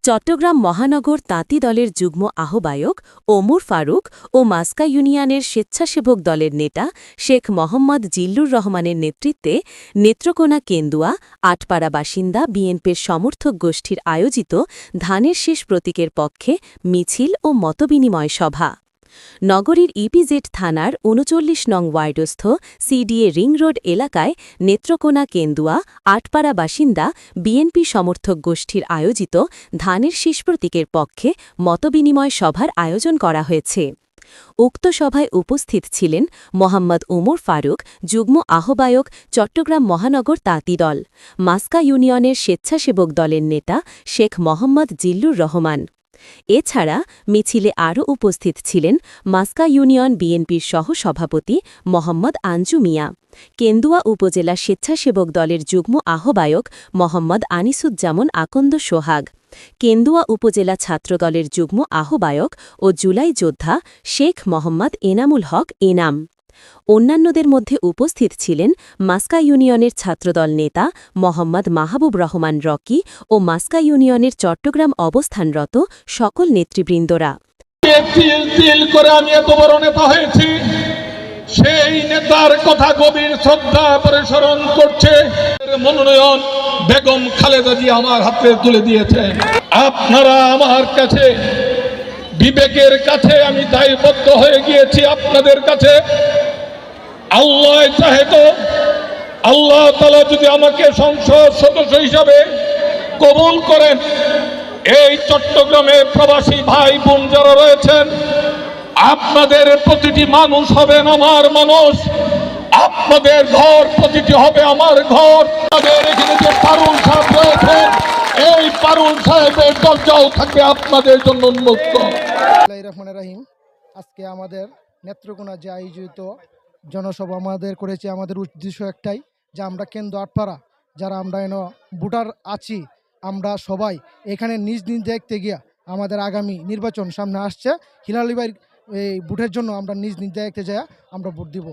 চট্টগ্রাম মহানগর তাঁতি দলের যুগ্ম আহ্বায়ক ওমর ফারুক ও মাস্কা ইউনিয়নের স্বেচ্ছাসেবক দলের নেতা শেখ মোহাম্মদ জিল্লুর রহমানের নেতৃত্বে নেত্রকোনা কেন্দুয়া আটপাড়া বাসিন্দা বিএনপির সমর্থক গোষ্ঠীর আয়োজিত ধানের শীষ প্রতীকের পক্ষে মিছিল ও মতবিনিময় সভা। নগরীর ইপিজেড থানার ৩৯ নং ওয়ার্ডস্থ সিডিএ রিং রোড এলাকায় নেত্রকোনা কেন্দুয়া আটপাড়া বাসিন্দা বিএনপি সমর্থক গোষ্ঠীর আয়োজিত ধানের শীষ প্রতীকের পক্ষে মতবিনিময় সভার আয়োজন করা হয়েছে। উক্ত সভায় উপস্থিত ছিলেন মোহাম্মদ ওমর ফারুক, যুগ্ম আহ্বায়ক, চট্টগ্রাম মহানগর তাঁতি দল, মাস্কা ইউনিয়নের স্বেচ্ছাসেবক দলের নেতা শেখ মোহাম্মদ জিল্লুর রহমান। এছাড়া মিছিলে আরও উপস্থিত ছিলেন মাস্কা ইউনিয়ন বিএনপির সহ-সভাপতি মোহাম্মদ আঞ্জু মিয়া, কেন্দুয়া উপজেলা স্বেচ্ছাসেবক দলের যুগ্ম আহ্বায়ক মোহাম্মদ আনিসুজ্জামান আকন্দ সোহাগ, কেন্দুয়া উপজেলা ছাত্রদলের যুগ্ম আহ্বায়ক ও জুলাই যোদ্ধা শেখ মোহাম্মদ এনামুল হক এনাম। অন্যান্যদের মধ্যে উপস্থিত ছিলেন মাস্কা ইউনিয়নের ছাত্রদল নেতা মোহাম্মদ মাহবুব রহমান রকি ও মাস্কা ইউনিয়নের চট্টগ্রাম অবস্থানরত সকল নেতৃবৃন্দরা। সেই নেতার কথা গভীর শ্রদ্ধা করে স্মরণ করছে। মনোনয়ন বেগম খালেদা জি আমার হাতে তুলে দিয়েছে। আপনারা আমার কাছে বিবেকের কাছে আমি দায়বদ্ধ হয়ে গিয়েছি আপনাদের কাছে। আল্লাহ চাহে তো আল্লাহ তাআলা যদি আমাকে সংসদ সদস্য হিসাবে কবুল করেন, এই চট্টগ্রামের প্রবাসী ভাই বোন যারা রয়েছেন, আপনাদের প্রতিটি মানুষ হবেন আমার মানুষ, আপনাদের ঘর প্রতিটি হবে আমার ঘর। আপনাদের এখানে যে পারুল সাহেব রয়েছেন, এই পারুল সাহেবের দরজাও থাকবে আপনাদের জন্য উন্মুক্ত। রহমানির রহিম। আজকে আমাদের নেত্রকোনা যে আয়োজিত জনসভা আমাদের করেছে, আমাদের উদ্দেশ্য একটাই যে আমরা কেন্দ্র আটপাড়া যারা আমরা ভোটার আছি, আমরা সবাই এখানে নিজ নিজ দেখতে গিয়া আমাদের আগামী নির্বাচন সামনে আসছে, হিলাল ভাইয়ের এই ভোটের জন্য আমরা নিজ নিজ দেখতে যাই আমরা ভোট দিব।